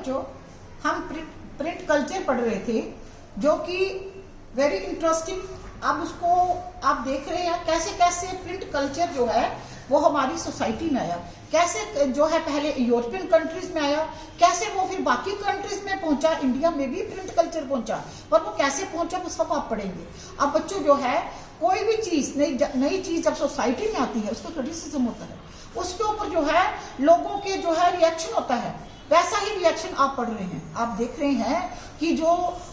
बच्चों, हम print culture पढ़ रहे थे जो कि वेरी इंटरेस्टिंग। अब उसको आप देख रहे हैं कैसे कैसे प्रिंट कल्चर जो है वो हमारी सोसाइटी में आया, कैसे जो है पहले यूरोपियन कंट्रीज में आया, कैसे वो फिर बाकी कंट्रीज में पहुंचा, इंडिया में भी प्रिंट कल्चर पहुंचा, पर वो कैसे पहुंचा वो सब आप पढ़ेंगे। अब बच्चों जो है कोई भी चीज नई चीज जब सोसाइटी में आती है उसको क्रिटिसिज्म होता है, उसके ऊपर जो है लोगों के जो है रिएक्शन होता है, वैसा ही रिएक्शन आप पढ़ रहे हैं। आप देख रहे हैं कि जो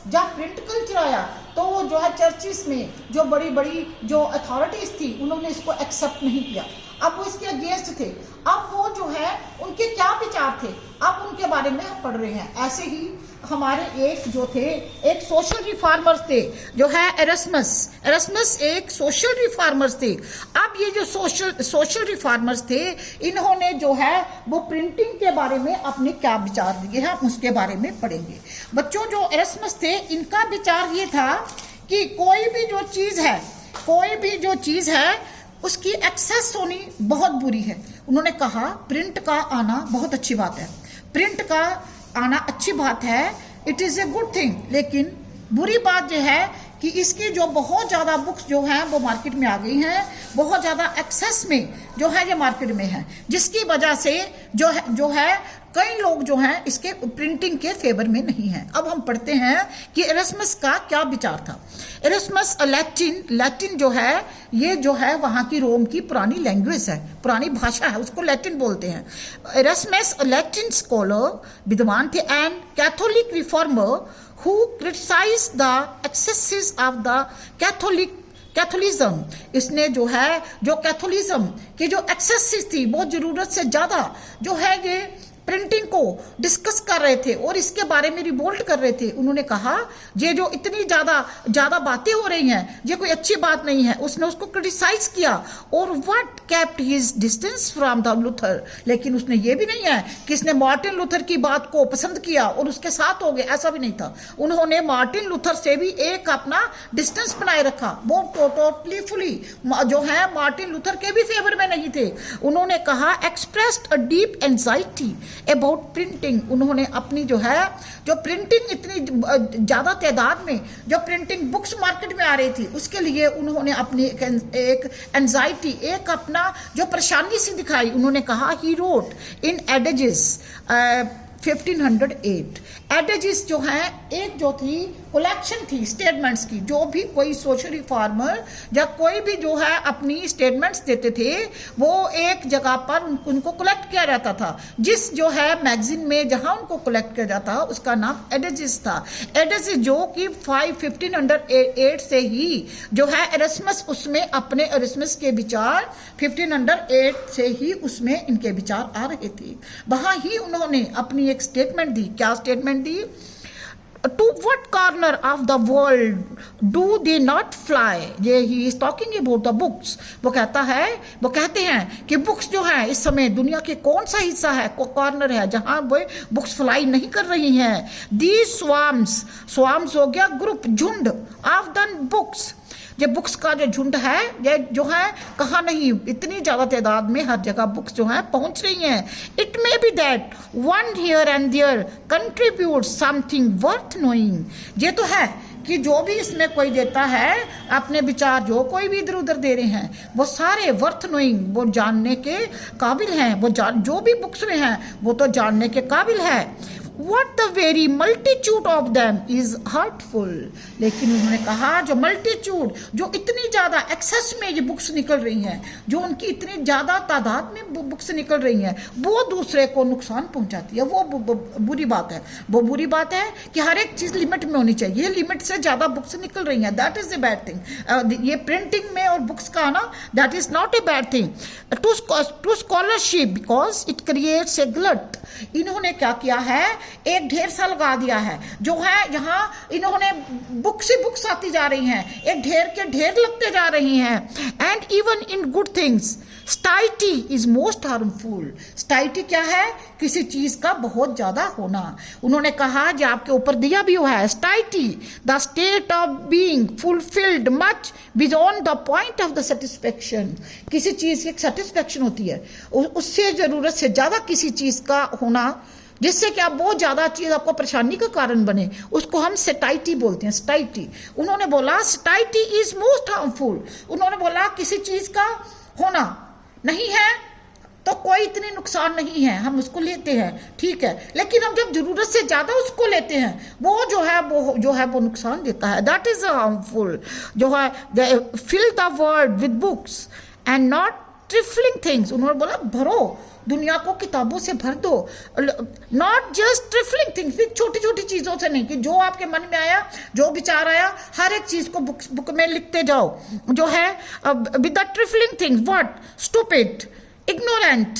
जब प्रिंट कल्चर आया तो वो जो है चर्चिस में जो बड़ी बड़ी जो अथॉरिटीज थी उन्होंने इसको एक्सेप्ट नहीं किया, अब वो इसके अगेंस्ट थे। अब वो जो है उनके क्या विचार थे, अब उनके बारे में हम पढ़ रहे हैं। ऐसे ही हमारे एक जो थे एक सोशल रिफॉर्मर्स थे जो है एरस्मस एक सोशल रिफॉर्मर्स थे। अब ये जो सोशल रिफॉर्मर्स थे इन्होंने जो है वो प्रिंटिंग के बारे में अपने क्या विचार दिए हैं उसके बारे में पढ़ेंगे। बच्चों जो एरस्मस थे इनका विचार ये था कि कोई भी जो चीज़ है उसकी एक्सेस होनी बहुत बुरी है। उन्होंने कहा प्रिंट का आना बहुत अच्छी बात है, प्रिंट का आना अच्छी बात है, it is a good thing, लेकिन बुरी बात यह है कि इसकी जो बहुत ज़्यादा बुक्स जो हैं वो मार्केट में आ गई हैं, बहुत ज़्यादा एक्सेस में जो है ये मार्केट में है, जिसकी वजह से जो है कई लोग जो हैं इसके प्रिंटिंग के फेवर में नहीं हैं। अब हम पढ़ते हैं कि एरस्मस का क्या विचार था। एरस्मस लैटिन जो है ये जो है वहाँ की रोम की पुरानी लैंग्वेज है, पुरानी भाषा है, उसको लैटिन बोलते हैं। एरस्मस लैटिन स्कॉलर विद्वान थे and Catholic reformer who criticized the excesses of the Catholicism. इसने जो है जो कैथोलिज्म की जो एक्सेसिस थी वो जरूरत से ज़्यादा जो है ये प्रिंटिंग को डिस्कस कर रहे थे और इसके बारे में रिवोल्ट कर रहे थे। उन्होंने कहा ये जो इतनी ज़्यादा बातें हो रही हैं ये कोई अच्छी बात नहीं है, उसने उसको क्रिटिसाइज किया और what kept his distance from the Luther. लेकिन उसने ये भी नहीं है कि इसने मार्टिन लूथर की बात को पसंद किया और उसके साथ हो गए, ऐसा भी नहीं था। उन्होंने मार्टिन लूथर से भी एक अपना डिस्टेंस बनाए रखा, वो टोटली फुली जो है मार्टिन लूथर के भी फेवर में नहीं थे। उन्होंने कहा expressed a deep anxiety about printing. उन्होंने अपनी जो है जो प्रिंटिंग इतनी ज़्यादा तादाद में जो प्रिंटिंग बुक्स मार्केट में आ रही थी उसके लिए उन्होंने अपनी एक एंजाइटी एक अपना जो परेशानी सी दिखाई। उन्होंने कहा ही रोट इन एडेजेस 1508। एडेजेस जो हैं एक जो थी कलेक्शन थी स्टेटमेंट्स की, जो भी कोई सोशल रिफॉर्मर या कोई भी जो है अपनी स्टेटमेंट्स देते थे वो एक जगह पर उनको कलेक्ट किया जाता था, जिस जो है मैगजीन में जहां उनको कलेक्ट किया जाता उसका नाम एडेजेस था। एडेजेस जो कि 1508 से ही जो है एरस्मस उसमें अपने एरस्मस के विचार 1508 से ही उसमें इनके विचार आ रहे थे। वहां ही उन्होंने अपनी एक स्टेटमेंट दी। क्या statement the? To what corner of the world do they not fly? ये ही is talking about the books। वो कहते हैं कि बुक्स जो है इस समय दुनिया के कौन सा हिस्सा है, कॉर्नर है जहां वो बुक्स फ्लाई नहीं कर रही हैं। These swarms हो गया ग्रुप, झुंड of the books। ये बुक्स का जो झुंड है ये जो है कहाँ नहीं, इतनी ज़्यादा तादाद में हर जगह बुक्स जो हैं पहुँच रही हैं। It may be that one here and there contribute something worth knowing. ये तो है कि जो भी इसमें कोई देता है अपने विचार जो कोई भी इधर उधर दे रहे हैं वो सारे वर्थ नोइंग, वो जानने के काबिल हैं, वो जो भी बुक्स में हैं वो तो जानने के काबिल है। What the very multitude of them is hurtful। लेकिन उन्होंने कहा जो मल्टीट्यूड जो इतनी ज़्यादा एक्सेस में ये बुक्स निकल रही हैं, जो उनकी इतनी ज़्यादा तादाद में बुक्स निकल रही हैं वो दूसरे को नुकसान पहुंचाती है, वो बुरी बात है। वो बुरी बात है कि हर एक चीज़ लिमिट में होनी चाहिए, लिमिट से ज़्यादा बुक्स निकल रही हैं, that is a bad thing. ये प्रिंटिंग में और बुक्स का आना that is not a bad thing to scholarship because it creates a glut. इन्होंने क्या किया है, एक ढेर सा लगा दिया है जो है यहाँ इन्होंने बुक्स ही बुक्स आती जा रही हैं, एक ढेर के ढेर लगते जा रही हैं। And even in good things satiety is most harmful. Satiety क्या है? किसी चीज का बहुत ज्यादा होना। उन्होंने कहा जो आपके ऊपर दिया भी हुआ है, satiety the state of being fulfilled much beyond the point of the satisfaction. किसी चीज की एक सेटिस्फेक्शन होती है, उससे जरूरत से ज्यादा किसी चीज का होना जिससे कि आप बहुत ज़्यादा चीज़ आपको परेशानी का कारण बने, उसको हम सेटाइटी बोलते हैं, सेटाइटी। उन्होंने बोला सेटाइटी इज मोस्ट हार्मफुल। उन्होंने बोला किसी चीज़ का होना नहीं है तो कोई इतनी नुकसान नहीं है, हम उसको लेते हैं, ठीक है, लेकिन हम जब जरूरत से ज़्यादा उसको लेते हैं वो जो है वो नुकसान देता है। That is harmful. जो है fill the world with books and not trifling things. उन्होंने बोला भरो दुनिया को किताबों से भर दो, नॉट जस्ट ट्रिफलिंग थिंग्स, छोटी छोटी चीज़ों से नहीं, कि जो आपके मन में आया, जो विचार आया, हर एक चीज़ को बुक में लिखते जाओ। जो है with the trifling things, what, stupid, ignorant,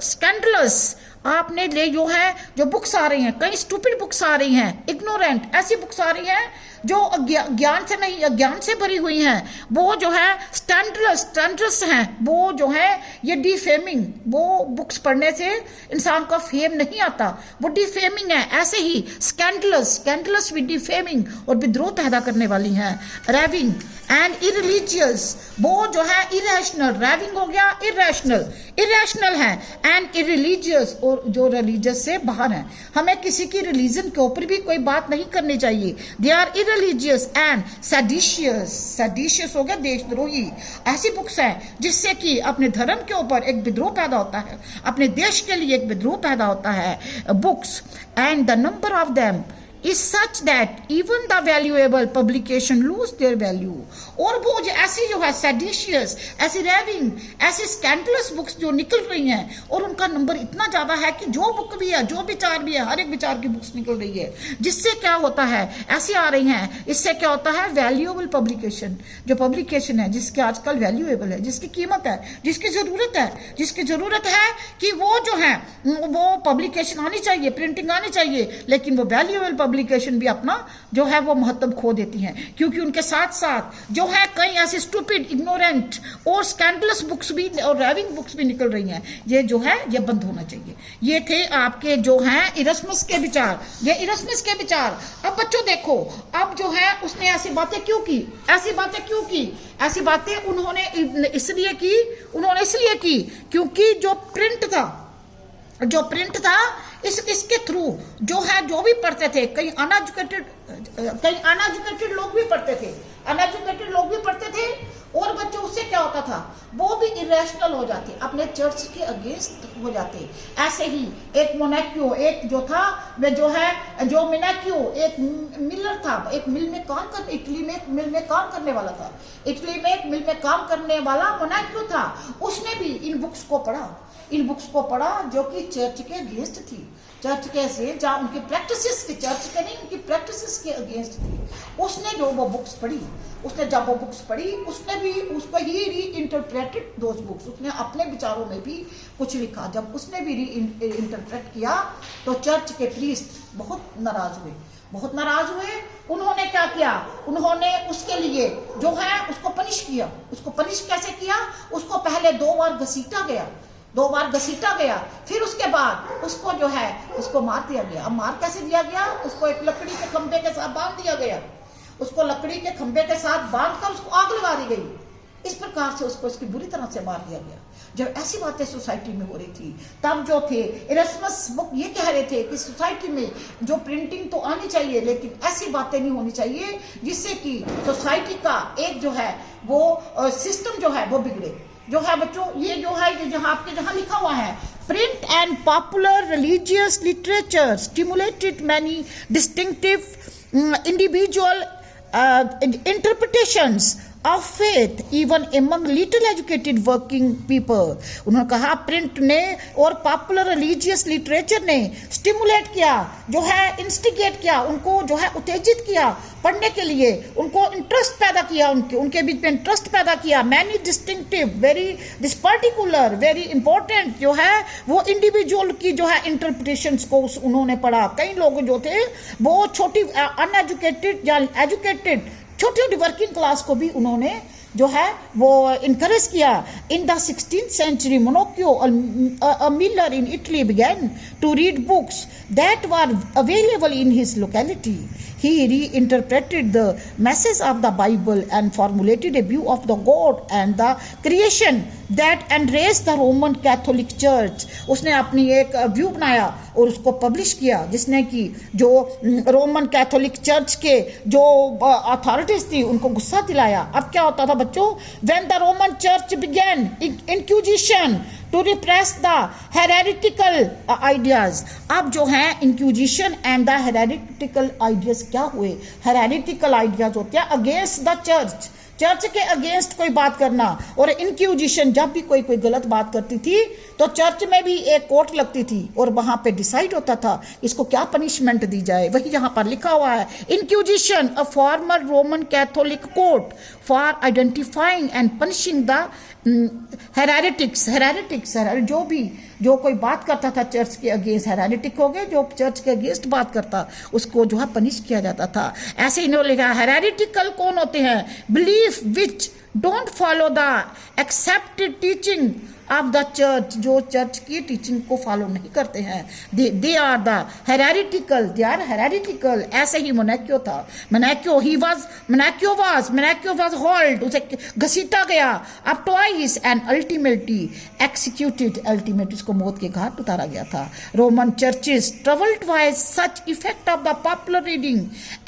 scandalous. आपने ले जो बुक्स आ रही हैं, कई स्टूपिड बुक्स आ रही हैं, इग्नोरेंट ऐसी बुक्स आ रही हैं जो ज्ञान से नहीं, अज्ञान से भरी हुई हैं। वो जो है स्टैंडरस हैं, वो जो है ये डिफेमिंग, वो बुक्स पढ़ने से इंसान का फेम नहीं आता, वो डिफेमिंग है। ऐसे ही स्कैंडलस भी डिफेमिंग और विद्रोह पैदा करने वाली हैं। रेविंग एंड इरिलीजियस, वो जो है इरेशनल, रेविंग हो गया इरेशनल है, एंड इरिलीजियस, और जो रिलीजियस से बाहर है। हमें किसी की रिलीजन के ऊपर भी कोई बात नहीं करनी चाहिए। They are irreligious and seditious हो गया देशद्रोही। ऐसी बुक्स हैं जिससे कि अपने धर्म के ऊपर एक विद्रोह पैदा होता है, अपने देश के लिए एक विद्रोह पैदा होता है। Books and the number of them is such that even the valuable publication lose their value। और वो जो ऐसी जो है seditious, ऐसी raving, ऐसी scandalous बुक्स जो निकल रही हैं, और उनका नंबर इतना ज़्यादा है कि जो बुक भी है, जो विचार भी है, हर एक विचार की बुक्स निकल रही है। जिससे क्या होता है, ऐसी आ रही हैं, इससे क्या होता है, वैल्यूएबल पब्लिकेशन, जो पब्लिकेशन है जिसकी आजकल वैल्यूएबल है, जिसकी कीमत है, जिसकी ज़रूरत है कि वो जो है वो पब्लिकेशन आनी चाहिए, प्रिंटिंग आनी चाहिए, लेकिन वो वैल्यूएबल पब्लिकेशन भी अपना जो है वो महत्व खो देती हैं, क्योंकि उनके साथ साथ जो है कई ऐसे स्टूपिड, इग्नोरेंट और स्कैंडलस बुक्स भी और रेविंग बुक्स भी निकल रही हैं। ये जो है ये बंद होना चाहिए। ये थे आपके जो हैं इरस्मस के विचार, ये इरस्मस के विचार। अब बच्चों देखो, अब जो है उसने ऐसी बातें क्यों की, ऐसी बातें उन्होंने इसलिए की क्योंकि जो प्रिंट था इसके थ्रू जो है जो भी पढ़ते थे, कई अनएजुकेटेड लोग भी पढ़ते थे, और बच्चों उससे क्या होता था, वो भी इरेशनल हो जाते, अपने चर्च के अगेंस्ट हो जाते। ऐसे ही एक मोनाक्यो, एक जो था वे जो है जो मिनाक्यो, एक मिलर था, एक मिल में काम करने, इटली में एक मिल में काम करने वाला था, इटली में एक मिल में काम करने वाला मोनाक्यो था। उसने भी इन बुक्स को पढ़ा जो कि चर्च के अगेंस्ट थी, चर्च कैसे जहाँ उनकी प्रैक्टिसेस थी, चर्च के नहीं उनकी प्रैक्टिसेस के अगेंस्ट थी। उसने जो वो बुक्स पढ़ी, उसने भी उसको ही री इंटरप्रेटेड दोज बुक्स, उसने अपने विचारों में भी कुछ लिखा। जब उसने भी री इंटरप्रेट किया तो चर्च के प्रीस्ट बहुत नाराज हुए। उन्होंने क्या किया, उन्होंने उसके लिए जो है उसको पनिश किया। उसको पनिश कैसे किया, उसको पहले 2 बार घसीटा गया, फिर उसके बाद उसको जो है उसको मार दिया गया। अब मार कैसे दिया गया, उसको एक लकड़ी के खंभे के साथ बांध दिया गया, उसको लकड़ी के खंभे के साथ बांधकर उसको आग लगा दी गई। इस प्रकार से उसको इसकी बुरी तरह से मार दिया गया। जब ऐसी बातें सोसाइटी में हो रही थी, तब जो थे इरस्मस बुक ये कह रहे थे कि सोसाइटी में जो प्रिंटिंग तो आनी चाहिए, लेकिन ऐसी बातें नहीं होनी चाहिए जिससे कि सोसाइटी का एक जो है वो सिस्टम जो है वो बिगड़े। जो है बच्चों, ये जो है जहाँ लिखा हुआ है, print and popular religious literature stimulated many distinctive individual interpretations of faith even among little educated working people। उन्होंने कहा प्रिंट ने और पॉपुलर रिलीजियस लिटरेचर ने स्टिमुलेट किया, जो है इंस्टिगेट किया, उनको जो है उत्तेजित किया पढ़ने के लिए, उनको इंटरेस्ट पैदा किया, उनके बीच में इंटरेस्ट पैदा किया। Many distinctive, very this particular, very important जो है वो इंडिविजुअल की जो है इंटरप्रिटेशंस को उन्होंने पढ़ा। कई लोग जो थे वो छोटी अनएजुकेटेड या एजुकेटेड छोटी वर्किंग क्लास को भी उन्होंने जो है वो इनकरेज किया। In the 16th century Monocchio, a miller in Italy, began to read books that were available in his locality। he reinterpreted the message of the Bible and formulated a view of the God and the creation that enraged the Roman Catholic Church. उसने अपनी एक view बनाया और उसको publish किया, जिसने कि जो रोमन कैथोलिक चर्च के जो अथॉरिटीज थी उनको गुस्सा दिलाया। अब क्या होता था बच्चों, when the Roman church began inquisition to repress the heretical ideas. अब जो है inquisition and the heretical ideas क्या हुए? हेरेटिकल आइडियाज होते हैं अगेंस्ट द चर्च, चर्च के अगेंस्ट कोई बात करना। और इंक्विजिशन, जब भी कोई गलत बात करती थी तो चर्च में भी एक कोर्ट लगती थी और वहां पे डिसाइड होता था इसको क्या पनिशमेंट दी जाए। वही यहाँ पर लिखा हुआ है, inquisition a former Roman Catholic court for identifying and punishing the heretics. जो कोई बात करता था चर्च के अगेंस्ट, हेरेटिक हो गए, जो चर्च के अगेंस्ट बात करता उसको जो है पनिश किया जाता था। ऐसे इन्होंने लिखा, हेरेटिकल कौन होते हैं? Belief which don't follow the accepted teaching of the church, जो चर्च की टीचिंग को फॉलो नहीं करते हैं। They are the heretical, they are heretical. ऐसे ही मोनाक्यो था, मोनाक्यो वाज होल्ड, उसे घसीटा गया अब twice and ultimately executed, ultimately उसको मौत के घाट उतारा गया था। Roman churches troubled bye such effect of the popular reading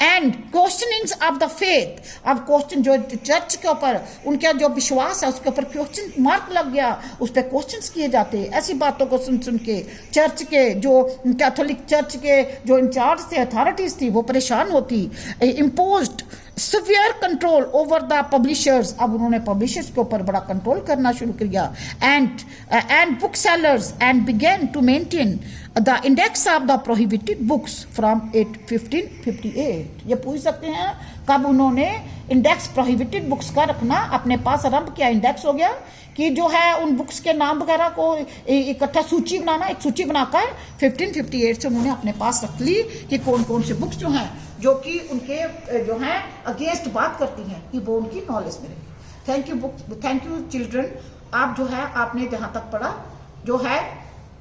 and क्वेश्चनिंग्स of the faith. अब क्वेश्चन जो चर्च के ऊपर उनका जो विश्वास है उसके ऊपर क्वेश्चन मार्क लग गया, उस पर क्वेश्चंस किए जाते। ऐसी बातों को सुन सुन के चर्च के जो कैथोलिक चर्च के जो इंचार्ज थे, अथॉरिटीज थी, वो परेशान होती। Imposed severe control over the publishers, अब उन्होंने पब्लिशर्स के ऊपर बड़ा कंट्रोल करना शुरू किया। And book sellers and began to maintain the index of the prohibited books from 1558। ये पूछ सकते हैं कब उन्होंने इंडेक्स प्रोहिबिटेड बुक्स का रखना अपने पास आरंभ किया। इंडेक्स हो गया कि जो है उन बुक्स के नाम वगैरह को इकट्ठा सूची बनाना, एक सूची बनाकर 1558 से उन्होंने अपने पास रख ली कि कौन कौन से बुक्स जो हैं जो कि उनके जो हैं अगेंस्ट बात करती हैं, कि वो उनकी नॉलेज में रहेगी। Thank you children. आप जो है आपने जहाँ तक पढ़ा जो है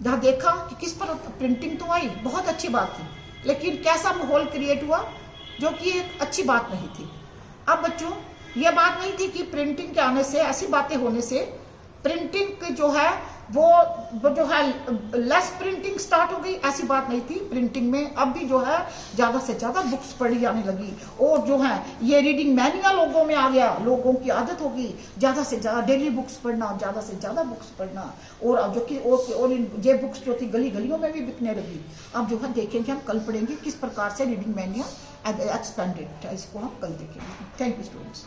जहाँ देखा कि किस पर प्रिंटिंग तो आई, बहुत अच्छी बात थी, लेकिन कैसा माहौल क्रिएट हुआ जो कि एक अच्छी बात नहीं थी। अब बच्चों ये बात नहीं थी कि प्रिंटिंग के आने से, ऐसी बातें होने से प्रिंटिंग जो है वो जो है लेस प्रिंटिंग स्टार्ट हो गई, ऐसी बात नहीं थी। प्रिंटिंग में अब भी जो है ज़्यादा से ज़्यादा बुक्स पढ़ी जाने लगी और जो है ये रीडिंग मैनिया लोगों में आ गया, लोगों की आदत होगी ज़्यादा से ज़्यादा डेली बुक्स पढ़ना, ज़्यादा से ज़्यादा बुक्स पढ़ना। और अब जो कि और ये बुक्स जो थी गली गलियों में भी बिकने लगी। अब जो है देखेंगे हम कल पढ़ेंगे किस प्रकार से रीडिंग मैनिया एक्सपेंडेड है, इसको हम कल देखेंगे। Thank you students.